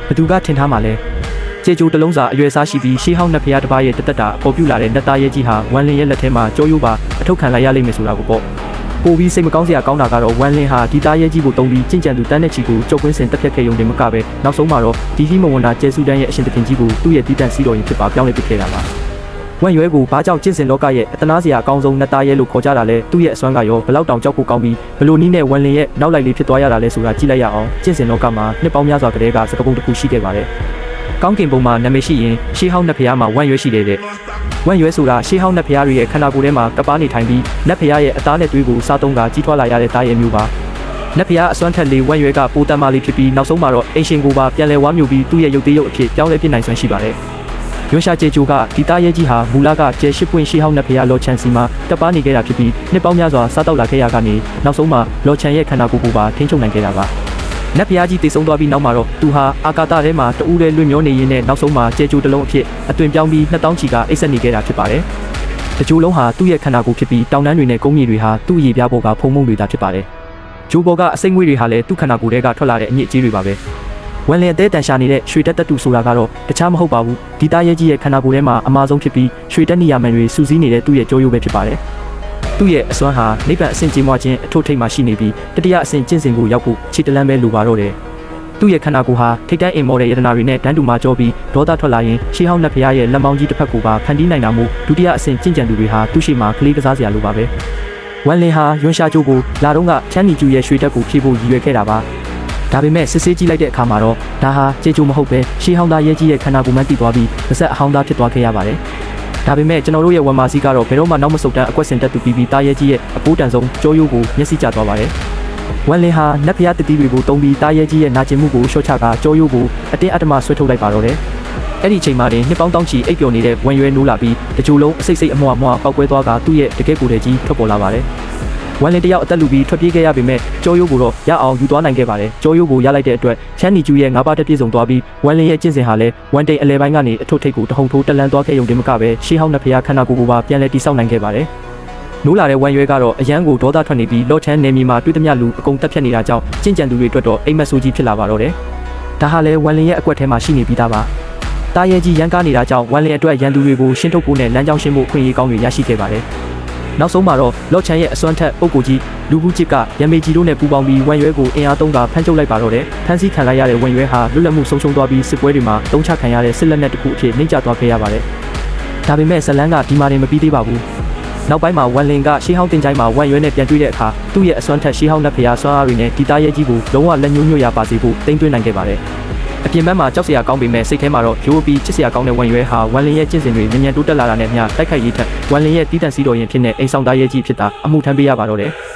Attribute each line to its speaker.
Speaker 1: ဘသူကထင်ထားမှလဲကျေကျိုးတလုံးစာအရွယ်စားရှိပြီးရှေးဟောင်းနှစ်ဖျားတစ်ပါးရဲ့တသက်တာပေါ်ပြလာတဲ့နတ်သားရဲကြီးဟာဝမ်လင်ရဲ့လက်ထဲမှာကြောရိုးပါအထုတ်ခံလိုက်ရလိမ့်မယ်ဆိုတာကိုပေါ့ပိုပြီးစိတ်မကောင်းစရာကောင်းတာကတော့ဝမ်လင်ဟာဒီသားရဲကြီးကိုတုံးပြီးကြင်ကြံသူတန်းတဲ့ချီကိုကြောက်ကွင်းစင်တက်ဖြတ်ခဲ့ရုံတင်မကပဲနောက်ဆုံးမှာတော့ဒီကြီးမဝန်တာကျဲဆူတန်းရဲ့အရှင်သခင်ကြီးကိုသူ့ရဲ့တီးတန့်စီတော်ရင်ဖြစ်ပါပြောင်းလဲပစ်ခဲ့တာပါဝမ်ရွဲကိုဘာကြောင့်ကျင့်စဉ်လောကရဲ့အတနာစရာအကောင်းဆုံးနတ်သားရဲလို့ခေါ်ကြတာလဲသူ့ရဲ့အစွမ်းကရောဘလောက်တောင်ကြောက်ဖို့ကောင်းပြီးဘလို့နည်းနဲ့ဝမ်လင်ရဲ့နောက်လိုက်လေးဖြစ်သွားရတာလဲဆိုတာကြည့်လိုက်ရအောင်ကျင့်စဉ်လောကမှာနှစ်ပေါင်းများစွာကတည်းကစကပုံတစ်ခုရှိခဲ့ပါတယ်ကောင်းကင်ဘုံမှာနာမည်ရှိရင်ရှေးဟောင်းနတ်ဖျားမှာဝမ်ရွဲရှိတယ်တဲ့ဝမ်ရွဲဆိုတာရှေးဟောင်းနတ်ဖျားတွေရဲ့ခန္ဓာကိုယ်ထဲမှာကပားနေထိုင်ပြီးနတ်ဖျားရဲ့အသားနဲ့သွေးကိုစားသုံးကကြီးထွားလာရတဲ့သားရဲမျိုးပါနတ်ဖျားအစွမ်းထက်လေးဝမ်ရွဲကပိုတန်မာလေးဖြစ်ပြီးနောက်ဆုံးမှာတော့အင်ရှင်ကိုပါပြန်လဲဝါမျိုးပြီးသူ့ရဲ့ရုပ်သေးရုပ်အဖြစ်ပြောင်းလဲပြစ်နိုင်စွမ်းရှိပါတယ်ရွှေရှာကျေကျိုးကဒီသားရဲကြီးဟာမူလကကျဲရှိပွင့်ရှေးဟောင်းနတ်ဖျားလော်ချန်စီမှာကပားနေခဲ့တာဖြစ်ပြီးနှစ်ပေါင်းများစွာစားတောက်လာခဲ့ရကနေနောက်ဆုံးမှာလော်ချန်ရဲ့ခန္ဓာကိုယ်ကိုပါထိန်းချုပ်နိုင်ခဲ့တာပါနတ်ဖျားကြီးတည်ဆုံးသွားပြီးနောက်မှာတော့သူဟာအာကာသထဲမှာတူးရဲလွင့်မျောနေရင်းနဲ့နောက်ဆုံးမှာကျေကျိုးတစ်လုံးအဖြစ်အသွင်ပြောင်းပြီး2000ချီကအိတ်ဆက်နေခဲ့တာဖြစ်ပါတယ်။တကြိုလုံးဟာသူ့ရဲ့ခန္ဓာကိုယ်ဖြစ်ပြီးတောင်တန်းတွေနဲ့ကုန်းမြေတွေဟာသူ့ရေပြားပေါ်ကဖုံးမုံတွေသာဖြစ်ပါတယ်။ဂျိုးဘော်ကအစိမ့်ငွေတွေဟာလည်းသူ့ခန္ဓာကိုယ်ထဲကထွက်လာတဲ့အညစ်အကြေးတွေပါပဲ။ဝမ်လင်အသေးတန်ရှာနေတဲ့ရွှေတက်တတူဆိုတာကတော့တခြားမဟုတ်ပါဘူး။ဒီသားရဲကြီးရဲ့ခန္ဓာကိုယ်ထဲမှာအမာဆုံးဖြစ်ပြီးရွှေတက်နီယာမန်တွေစူးစီးနေတဲ့သူ့ရဲ့ကြောရိုးပဲဖြစ်ပါတယ်။သူ့ရဲ့အစွမ်းဟာနိဗ္ဗာန်အဆင့်ကြီးမွားခြင်းအထွတ်ထိပ်မှာရှိနေပြီးတတိယအဆင့်ကျင့်စဉ်ကိုရောက်ဖို့ခြေတလန်းပဲလိုပါတော့တယ်။သူ့ရဲ့ခန္ဓာကိုယ်ဟာထိတ်တန့်အင်မော်တဲ့ယတနာတွေနဲ့တန်းတူမှာကြောပြီးဒေါသထွက်လာရင်ရှေးဟောင်းနတ်ဖျားရဲ့လက်မောင်းကြီးတစ်ဖက်ကိုပါဖန်တီးနိုင်တာမို့ဒုတိယအဆင့်ကျင့်ကြံသူတွေဟာသူ့ရှိမှာကလေးကစားစရာလိုပါပဲ။ဝမ်လင်ဟာယွန်းရှာကျိုးကိုလာတော့ကချမ်းနီကျူရဲ့ရွှေတက်ကိုဖြည့်ဖို့ရည်ရွယ်ခဲ့တာပါ။ဒါပေမဲ့စစ်ဆေးကြည့်လိုက်တဲ့အခါမှာတော့ဒါဟာကျေကျိုးမဟုတ်ပဲရှေးဟောင်းသားရဲကြီးရဲ့ခန္ဓာကိုယ်မှန်းသိသွားပြီးပါဆက်အဟောင်းသားဖြစ်သွားခဲ့ရပါတယ်။ဒါပေမဲ့ကျွန်တော်တို့ရဲ့ဝမ်မာစီကတော့ဘယ်တော့မှနောက်မဆုတ်တမ်းအကွက်စင်တက်သူပြီးသားရဲကြီးရဲ့အပိုးတန်ဆုံးကြောရိုးကိုမျက်စိကျသွားပါတယ်။ဝမ်လင်ဟာနတ်ဖျားတတိတွေကိုတုံးပြီးသားရဲကြီးရဲ့နာကျင်မှုကိုလျှော့ချကကြောရိုးကိုအတင်းအဓမ္မဆွဲထုတ်လိုက်ပါတော့တယ်။အဲ့ဒီချိန်မှာတင်နှစ်ပေါင်းတောင်းချီအိပ်ပျော်နေတဲ့ဝမ်ရွဲနိုးလာပြီးတကြိုလုံးအစိတ်စိတ်အမွှာပေါက်ကွဲသွားကသူ့ရဲ့တကယ်ကိုယ်တည်းကြီးထွက်ပေါ်လာပါတယ်။ဝမ်လင်တယောက်အသက်လူပြီးထွက်ပြေးခဲ့ရပေမဲ့ကြောရိုးကိုတော့ရအောင်ယူသွားနိုင်ခဲ့ပါတယ်။ကြောရိုးကိုရလိုက်တဲ့အတွက်ချမ်းနီကျူရဲ့ငါးပါးတက်ပြည့်စုံသွားပြီးဝမ်လင်ရဲ့ကျင့်စဉ်ဟာလည်းဝမ်တိန်အလဲပိုင်းကနေအထွတ်ထိပ်ကိုတဟုန်ထိုးတက်လန်းသွားခဲ့ရုံတင်မကပဲရှေးဟောင်းနတ်ဖျားခန္ဓာကိုယ်ကိုပါပြန်လဲတိဆောက်နိုင်ခဲ့ပါတယ်။နိုးလာတဲ့ဝမ်ရွဲကတော့အရန်ကိုဒေါသထွက်နေပြီးလော့ချန်နယ်မြေမှာတွေ့သမျှလူအကုန်တက်ဖြတ်နေတာကြောင့်ကျင့်ကြံသူတွေအတွက်တော့အိမ်မက်ဆိုးကြီးဖြစ်လာပါတော့တယ်။ဒါဟာလည်းဝမ်လင်ရဲ့အကွက်ထဲမှာရှိနေပြီးသားပါ။တားရဲကြီးရန်ကားနေတာကြောင့်ဝမ်လင်အတွက်ရန်သူတွေကိုရှင်းထုတ်ဖို့နဲ့လမ်းကြောင်းရှင်းဖို့ခွင့်ရေးကောင်းတွေရရှိခဲ့ပါတယ်။နောက်ဆုံးမှာတော့လော့ချန်ရဲ့အစွမ်းထက်ပုံကိုကြီးလူဘူးချစ်ကရန်မေကြီးတို့နဲ့ပူးပေါင်းပြီးဝမ်ရွဲကိုအင်အားသုံးကဖမ်းချုပ်လိုက်ပါတော့တယ်။ဖမ်းဆီးခံလိုက်ရတဲ့ဝမ်ရွဲဟာလွတ်လပ်မှုဆုံးရှုံးသွားပြီးစစ်ပွဲတွေမှာတုံးချခံရတဲ့စစ်လက်နက်တစ်ခုအဖြစ်နှိမ့်ကျသွားခဲ့ရပါတယ်။ဒါပေမဲ့ဇလန်းကဒီမှာတင်မပြီးသေးပါဘူး။နောက်ပိုင်းမှာဝမ်လင်ကရှေးဟောင်းတင်ချိုင်းမှာဝမ်ရွဲနဲ့ပြန်တွေ့တဲ့အခါသူ့ရဲ့အစွမ်းထက်ရှေးဟောင်းနတ်ဖျားစွမ်းအားတွေနဲ့ဒီသားရဲကြီးကိုလုံးဝလက်ညှိုးညွတ်ရပါစေဖို့တင်သွင်းနိုင်ခဲ့ပါတယ်။အပြင်ဘက်မှာကြောက်စရာကောင်းပေမဲ့စိတ်ထဲမှာတော့ရိုးပြီးချစ်စရာကောင်းတဲ့ဝမ်ရွဲဟာဝမ်လင်ရဲ့ကျင့်စဉ်တွေမြန်မြန်တိုးတက်လာတာနဲ့မျှတိုက်ခိုက်ရေးထက်ဝမ်လင်ရဲ့တီးတန့်စီတော်ရင်ဖြစ်နေအိမ်ဆောင်သားရဲကြီးဖြစ်တာအမှုထမ်းပေးရပါတော့တယ်။